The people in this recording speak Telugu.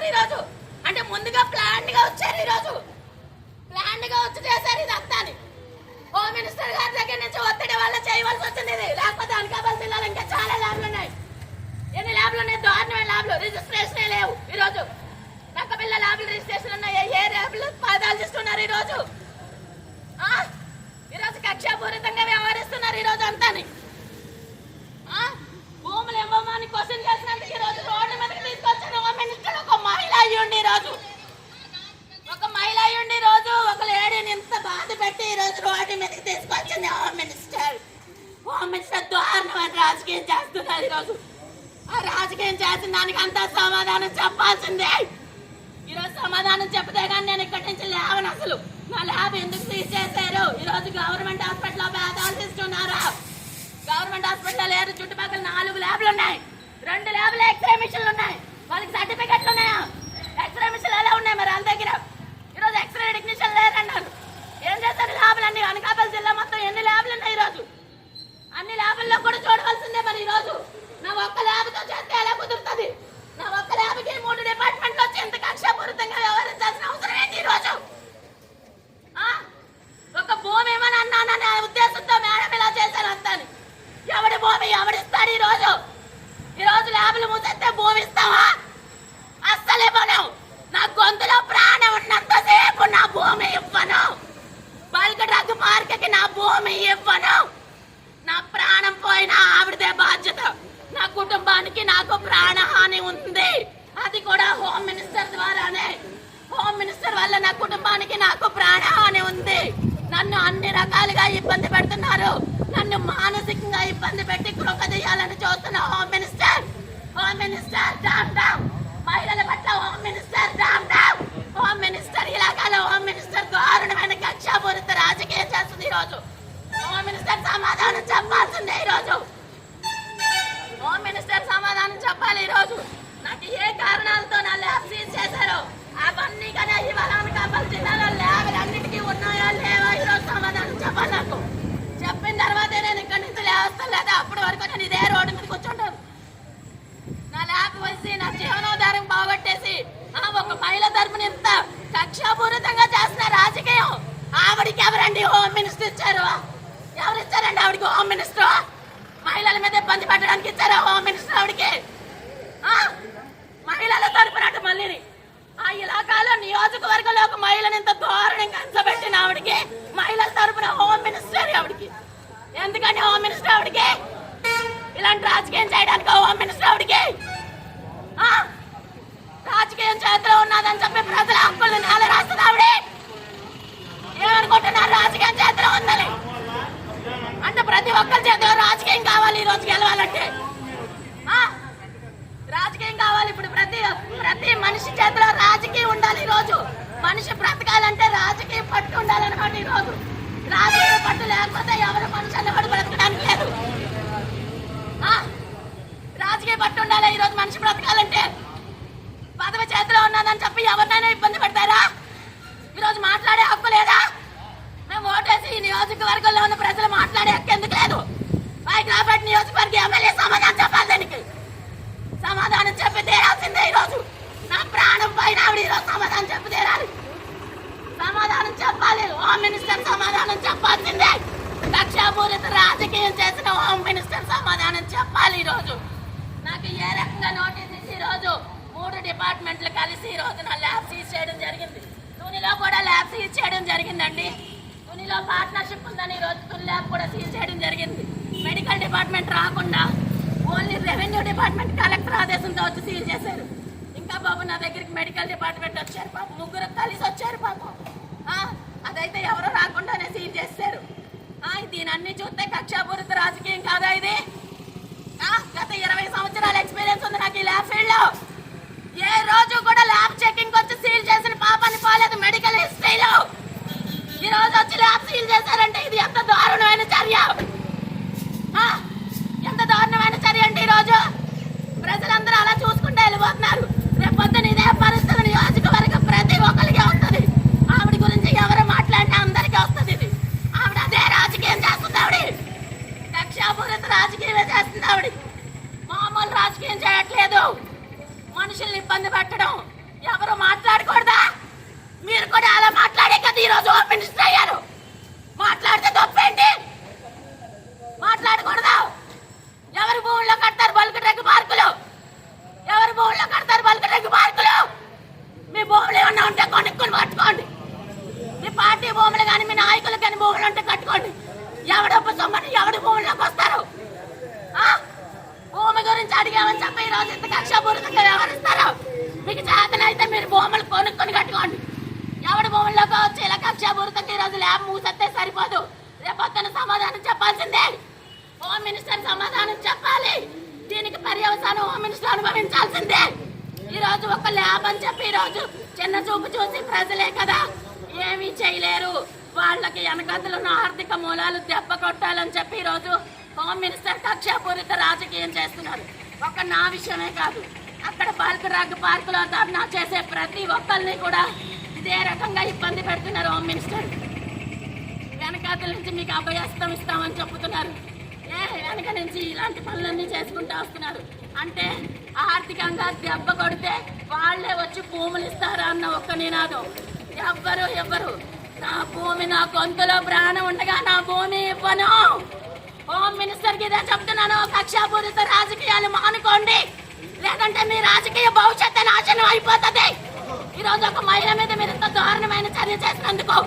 ఈరోజు. అంటే ముందుగా ప్లాన్డ్ గా వచ్చారు ఈరోజు, ప్లాన్డ్ గా వచ్చి చేశారు ఇదంతా. హోమ్ మినిస్టర్ గారి దగ్గర నుంచి ఒత్తిడి వల్ల చేయవలసి వచ్చింది ఇది. లేకపోతే అనకాపల్లి జిల్లాలో ఇంకా చాలా ల్యాబ్లు ఉన్నాయి. ఎన్ని ల్యాబ్లు ఉన్నాయి? దారుణమైన ల్యాబ్లు, రిజిస్ట్రేషన్ లేవు ఈరోజు. నక్కపిల్ల ల్యాబ్లు రిజిస్ట్రేషన్ ఉన్నాయి. ఏ ల్యాబ్లు ఆలోచిస్తున్నారు ఈరోజు? ఈరోజు కక్షాపూరితంగా వ్యవహరిస్తున్నారు ఈరోజు అంతాని. భూములు ఇవ్వమని క్వశ్చన్ చేసినందుకు ఈరోజు రోడ్డు మీదకి తీసుకొచ్చిన హోమ్ మినిస్టర్ ఒక మహిళ అయ్యుండి ఈరోజు, ఒక మహిళ అయ్యుండి ఈరోజు ఒక లేడీని ఇంత బాధ పెట్టి ఈరోజు రోడ్డు మీదకి తీసుకొచ్చింది హోమ్ మినిస్టర్. హోమ్ మినిస్టర్ దారుణమైన రాజకీయం చేస్తున్నారు ఈరోజు. ఆ రాజకీయం చేసిన దానికి అంతా సమాధానం చెప్పాల్సిందే. ఈరోజు సమాధానం చెప్తే కానీ నేను ఇక్కడి నుంచి లేవను. అసలు నా ల్యాబ్ ఎందుకు సీజ్ చేశారు? ఈరోజు గవర్నమెంట్ హాస్పిటల్లో పేదాలు తీస్తున్నారా? గవర్నమెంట్ హాస్పిటల్ లేదు, చుట్టుపక్కల 4 ల్యాబ్లు ఉన్నాయి. 2 ల్యాబ్లు ఎక్స్రే మిషన్లు ఉన్నాయి. వాళ్ళకి సర్టిఫికెట్లు ఉన్నాయా? ఎక్స్రే మిషన్లు ఎలా ఉన్నాయి మరి వాళ్ళ దగ్గర? ఈరోజు ఎక్స్రే టెక్నీషియన్ లేరన్నారు. ఏం చేస్తారు ల్యాబ్లన్నీ? అనకాపల్లి జిల్లా మొత్తం ఎన్ని ల్యాబ్లు ఉన్నాయి ఈరోజు? అన్ని ల్యాబుల్లో కూడా చూడవలసిందే. మరి ఈరోజు నా ఒక్క ల్యాబ్తో చేస్తే ఎలా కుదురుతుంది? నా ఒక్క ల్యాబ్కి 3 డిపార్ట్మెంట్లు వచ్చి ఎంత కక్షాపూరితంగా వ్యవహరించాల్సిన అవసరం ఏంటి ఈరోజు? ఒక భూమి ఏమని అన్నాననే ఉద్దేశంతో మేడం ఇలా చేశాను అంతాని. ఎవడి భూమి ఎవడిస్తాడు ఈరోజు? ఈరోజు ల్యాబ్లు మూసేస్తే భూమి ఇస్తావా? అస్సలు ఇవ్వను. నా గొంతులో ప్రాణం ఉన్నంతసేపు నా భూమి ఇవ్వను. బల్క్ డ్రగ్ మార్కెట్కి నా భూమి ఇవ్వను. నా ప్రాణం పోయినా ఆవిడదే బాధ్యత. నా కుటుంబానికి నాకు ప్రాణహాని ఉంది, అది కూడా హోమ్ మినిస్టర్ ద్వారానే. హోమ్ మినిస్టర్ వల్ల నా కుటుంబానికి నాకు ప్రాణహాని ఉంది. నన్ను అన్ని రకాలుగా ఇబ్బంది పెడుతున్నారు. నన్ను మానసికంగా ఇబ్బంది పెట్టి కృంగదీయాలని చూస్తున్న హోమ్ మినిస్టర్. హోమ్ మినిస్టర్ డామ్ డామ్. మహిళల పట్ల హోమ్ మినిస్టర్ డామ్ డామ్. హోమ్ మినిస్టర్ ఇలాగానే హోమ్ మినిస్టర్ దారుణమైన కక్షాపూరిత రాజకీయం చేస్తుంది ఈరోజు. హోమ్ మినిస్టర్ సమాధానం చెప్పాల్సిందే ఈరోజు. హోమ్ మినిస్టర్ సమాధానం చెప్పాలి ఈరోజు. నాకు ఏ కారణాలతో నా ల్యాబ్ సీజ్ చేశారో అవన్నీ కానీ ఇవాళ అనకాపల్లి జిల్లాలో ల్యాబ్లు అన్నిటికీ ఉన్నాయా లేవా ఈరోజు సమాధానం చెప్పాలి. నాకు చెప్పిన తర్వాతే నేను ఇక్కడి నుంచి లేస్తాను, లేదా అప్పటి వరకు నేను ఇదే రోడ్డు మీద కూర్చుంటాను. నా ల్యాబ్ వచ్చి నా జీవనోధారం బాగొట్టేసి ఒక మహిళ తరపున ఇంత కక్షాపూరితంగా చేసిన రాజకీయం ఆవిడికి ఎవరండి హోమ్ మినిస్టర్ ఇచ్చారు? ఎవరు ఇచ్చారండి ఆవిడికి హోమ్ మినిస్టర్? మహిళల మీద ఇబ్బంది పెట్టడానికి ఇచ్చారా హోమ్ మినిస్టర్ ఆవిడికి? మహిళల తరపునట్టు మళ్ళీ ఆ ఇలాకాలో నియోజకవర్గంలో ఒక మహిళను ఇంత దారుణంగా అంచబెట్టిన ఆవిడికి మహిళల తరపున హోమ్ మినిస్టర్ ఆవిడికి. ఎందుకని హోమ్ మినిస్టర్ ఆవిడికి? ఇలాంటి రాజకీయం చేయడానికి హోమ్ మినిస్టర్ ఆవిడికి? రాజకీయం చేతిలో ఉన్నదని చెప్పి ప్రజల హక్కులను నేల రాస్తుంది ఆవిడే. ఏమనుకుంటున్నారు రాజకీయం చేతిలో ఉందని? అంటే ప్రతి ఒక్కరి చేతిలో రాజకీయం కావాలి ఈరోజు గెలవాలంటే. రాజకీయం కావాలి. ఇప్పుడు ప్రతి మనిషి చేతిలో రాజకీయం ఉండాలి ఈరోజు. మనిషి బ్రతకాలంటే రాజకీయ పట్టు ఉండాలన్నమాట ఈరోజు. రాజకీయ పట్టు లేకపోతే ఎవరు మనిషిని కూడా బ్రతకడానికి లేదు. రాజకీయ పట్టు ఉండాలి ఈరోజు మనిషి బ్రతకాలంటే. పదవి చేతిలో ఉన్నదని చెప్పి ఎవరినైనా ఇబ్బంది పెడతారా? ఈరోజు మాట్లాడే హక్కు లేదా? మేము ఓటేసి ఈ నియోజకవర్గంలో ఉన్న ప్రజలు మాట్లాడే హక్కు ఎందుకు లేదు? రాబర్ట్ నియోజకవర్గ ఎమ్మెల్యే సమాధానం చెప్పాలి. దానికి సమాధానం చెప్పి తీరాల్సిందే ఈరోజు. నా ప్రాణం పైన ఆవిడ ఈరోజు సమాధానం చెప్పి తీరాలి. సమాధానం చెప్పాలి. హోమ్ మినిస్టర్ సమాధానం చెప్పాల్సిందే. కక్షాపూరిత రాజకీయం చేసిన హోమ్ మినిస్టర్ సమాధానం చెప్పాలి ఈరోజు. నాకు ఏ రకంగా నోటీస్ ఇచ్చి ఈరోజు 3 డిపార్ట్మెంట్లు కలిసి ఈరోజు నా ల్యాబ్ సీజ్ చేయడం జరిగింది. తునిలో కూడా ల్యాబ్ సీజ్ చేయడం జరిగిందండి. తునిలో పార్ట్నర్షిప్ ఉందని ఈరోజు తుని ల్యాబ్ కూడా సీజ్ చేయడం జరిగింది. మెడికల్ డిపార్ట్మెంట్ రాకుండా ఓన్లీ రెవెన్యూ డిపార్ట్మెంట్ కలెక్టర్ ఆదేశంతో వచ్చి సీజ్ చేశారు. ఇంకా బాబు నా దగ్గరికి మెడికల్ డిపార్ట్మెంట్ వచ్చారు పాపం, 3 కలిసి వచ్చారు పాపం. అదైతే ఎవరో రాకుండానే సీజ్ చేశారు. దీని అన్ని చూస్తే కక్షాపూరిత రాజకీయం కాదా ఇది? గత 20 సంవత్సరాల ఎక్స్పీరియన్స్ ఉంది నాకు ఈ ల్యాబ్ ఫీల్డ్ లో. ఏ రోజు కూడా ల్యాబ్ చెకింగ్ వచ్చి సీల్ చేసిన పాపాన్ని పోలేదు మెడికల్ హిస్టరీలో. ఈ రోజు వచ్చి ల్యాబ్ సీల్ చేశారంటే ఇది ఎంత దారుణమైన చర్య! ఎంత దారుణమైన చర్య అంటే ఈరోజు ప్రజలందరూ అలా చూసుకుంటే వెళ్ళిపోతున్నారు. రేపొద్దున ఇదే పరిస్థితి నియోజకవర్గం ప్రతి ఒక్కరికి వస్తుంది. ఆవిడ గురించి ఎవరు మాట్లాడినా అందరికీ వస్తుంది. ఇది ఆవిడ అదే రాజకీయం చేస్తుంది. ఆవిడ కక్షాపూరిత రాజకీయమే చేస్తుంది. ఆవిడ మామూలు రాజకీయం చేయట్లేదు. మనుషుల్ని ఇబ్బంది పెట్టడం, ఎవరు మాట్లాడకూడదా? మీరు కూడా అలా మాట్లాడే కదా ఈరోజు హోమ్ మినిస్టర్ అయ్యారు. మాట్లాడితే తప్పేంటి? మాట్లాడకూడదా? ఎవరు భూముల్లో కడతారు బల్క్ డ్రగ్ పార్కులు? ఎవరు భూముల్లో కడతారు బల్క్ డ్రగ్ పార్కులు? మీ భూములు ఏమన్నా ఉంటే కొనుక్కొని కట్టుకోండి. మీ పార్టీ భూములు కానీ మీ నాయకులు కానీ భూములు ఉంటే కట్టుకోండి. ఎవడొప్ప సొమ్మని ఎవడి భూముల్లోకి వస్తారు? భూమి గురించి అడిగామని చెప్పి ఈ రోజు ఇంత కక్షపూరితంగా వ్యవహరిస్తారు. మీకు చేతనైతే మీరు భూములు కొనుక్కొని కట్టుకోండి. ఎవడి భూముల్లోకి వచ్చి ఇలా కక్షపూరితంగా ఈ రోజు ల్యాబ్ మూసేస్తే సరిపోదు. రేపొద్దున సమాధానం చెప్పాల్సిందే. హోమ్ మినిస్టర్ సమాధానం చెప్పాలి. దీనికి పర్యవసానం హోమ్ మినిస్టర్ అనుభవించాల్సిందే. ఈ రోజు ఒక ల్యాబ్ అని చెప్పి ఈ రోజు చిన్న చూపు చూసి ప్రజలే కదా ఏమీ చేయలేరు, వాళ్ళకి వెనకతలున్న ఆర్థిక మూలాలు దెబ్బ కొట్టాలని చెప్పి ఈ రోజు హోమ్ మినిస్టర్ కక్షపూరిత రాజకీయం చేస్తున్నారు. ఒక నా విషయమే కాదు, అక్కడ బల్క్ డ్రగ్ పార్కులో ధర్నా చేసే ప్రతి ఒక్కరిని కూడా ఇదే రకంగా ఇబ్బంది పెడుతున్నారు. హోమ్ మినిస్టర్ వెనకాతల నుంచి మీకు అభయస్తం ఇస్తామని చెప్తున్నారు. వెనక నుంచి ఇలాంటి పనులన్నీ చేసుకుంటూ వస్తున్నారు. అంటే ఆర్థికంగా దెబ్బ కొడితే వాళ్ళే వచ్చి భూములు ఇస్తారా అన్న ఒక్క నినాదం. ఎవ్వరు నా భూమి నా గొంతులో ప్రాణం ఉండగా నా భూమి ఇవ్వను. హోమ్ మినిస్టర్కి ఇదే చెప్తున్నాను, కక్షాపూరిత రాజకీయాలు మానుకోండి, లేదంటే మీ రాజకీయ భవిష్యత్తు నాశనం అయిపోతుంది. ఈరోజు ఒక మహిళ మీద మీరు ఇంత దారుణమైన చర్య చేసినందుకు